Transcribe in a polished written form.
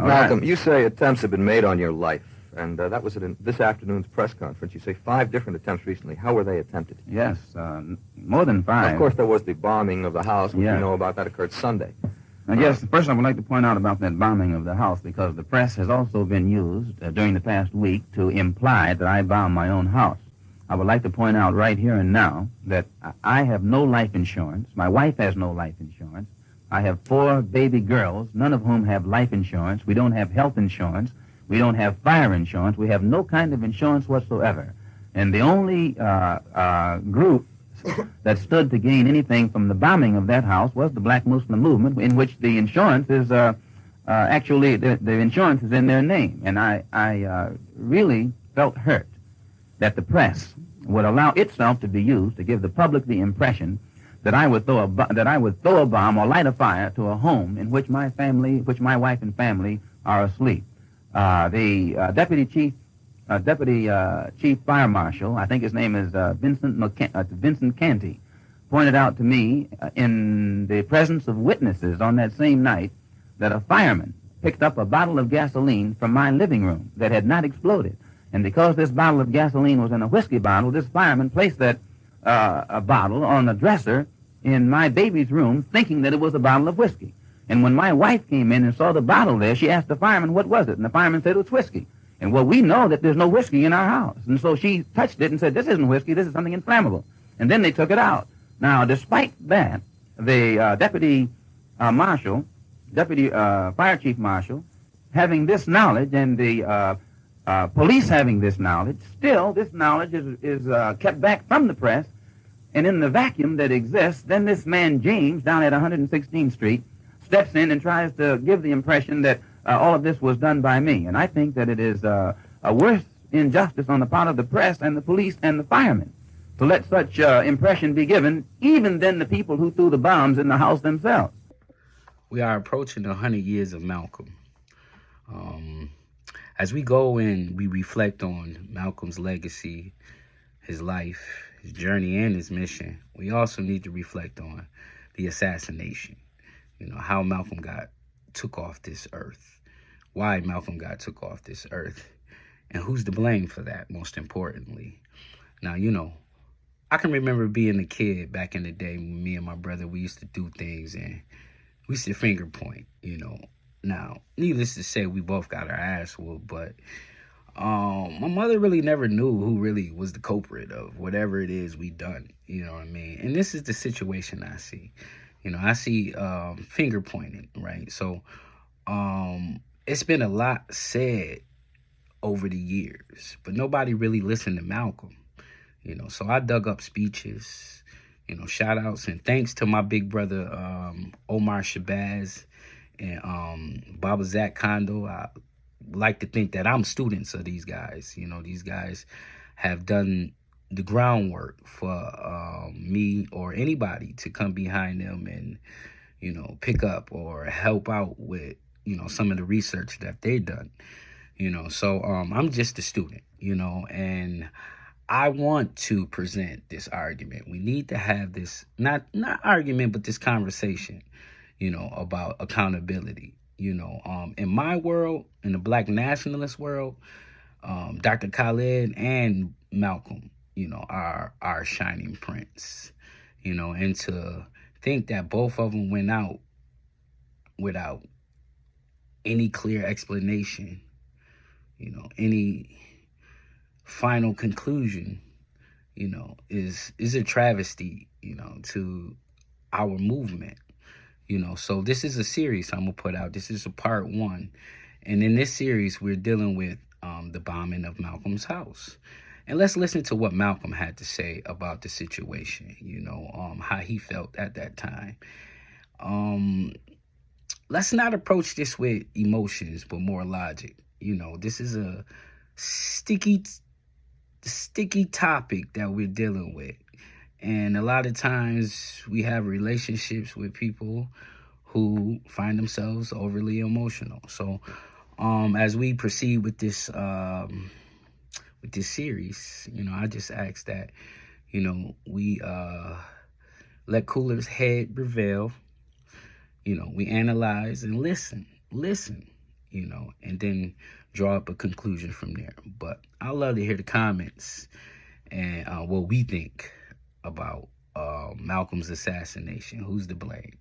Malcolm, you say attempts have been made on your life, and that was at this afternoon's press conference. You say 5 different attempts recently. How were they attempted? Yes, more than 5. Of course, there was the bombing of the house, which we know about. That occurred Sunday. Yes, first I would like to point out about that bombing of the house, because the press has also been used during the past week to imply that I bombed my own house. I would like to point out right here and now that I have no life insurance. My wife has no life insurance. I have 4 baby girls, none of whom have life insurance. We don't have health insurance. We don't have fire insurance. We have no kind of insurance whatsoever. And the only group that stood to gain anything from the bombing of that house was the Black Muslim movement, in which the insurance is actually, the insurance is in their name. And I really felt hurt that the press would allow itself to be used to give the public the impression that I would throw a bomb or light a fire to a home in which my wife and family are asleep. The deputy chief fire marshal, I think his name is Vincent Canty, pointed out to me in the presence of witnesses on that same night that a fireman picked up a bottle of gasoline from my living room that had not exploded. And because this bottle of gasoline was in a whiskey bottle, this fireman placed that a bottle on a dresser in my baby's room, thinking that it was a bottle of whiskey. And when my wife came in and saw the bottle there, she asked the fireman, what was it? And the fireman said it was whiskey. And well, we know that there's no whiskey in our house. And so she touched it and said, this isn't whiskey, this is something inflammable. And then they took it out. Now, despite that, the deputy fire chief marshal, having this knowledge, and the police having this knowledge, still this knowledge is kept back from the press. And in the vacuum that exists, then this man, James, down at 116th Street, steps in and tries to give the impression that all of this was done by me. And I think that it is a worse injustice on the part of the press and the police and the firemen to let such impression be given, even than the people who threw the bombs in the house themselves. We are approaching 100 years of Malcolm. As we go and we reflect on Malcolm's legacy, his life, his journey, and his mission, we also need to reflect on the assassination. How Malcolm took off this earth, why Malcolm took off this earth, and who's to blame for that, most importantly. Now, I can remember being a kid back in the day when me and my brother, we used to do things and we used to finger point, Now, needless to say, we both got our ass whooped, but my mother really never knew who really was the culprit of whatever it is we done, you know what I mean? And this is the situation I see. I see finger pointing, right? So it's been a lot said over the years, but nobody really listened to Malcolm, So I dug up speeches, shout outs and thanks to my big brother, Omar Shabazz and Baba Zach Kondo. I like to think that I'm students of these guys. These guys have done the groundwork for me or anybody to come behind them and, pick up or help out with, some of the research that they've done, So I'm just a student, and I want to present this argument. We need to have this, not argument, but this conversation, about accountability. In my world, in the Black nationalist world, Dr. Khaled and Malcolm, are our shining prints, and to think that both of them went out without any clear explanation, any final conclusion, is a travesty, to our movement. So this is a series I'm going to put out. This is a part 1. And in this series, we're dealing with the bombing of Malcolm's house. And let's listen to what Malcolm had to say about the situation, how he felt at that time. Let's not approach this with emotions, but more logic. This is a sticky topic that we're dealing with. And a lot of times we have relationships with people who find themselves overly emotional. So as we proceed with this series, I just ask that, we let cooler's head prevail. We analyze and listen, you know, and then draw up a conclusion from there. But I'd love to hear the comments and what we think about Malcolm's assassination. Who's to blame?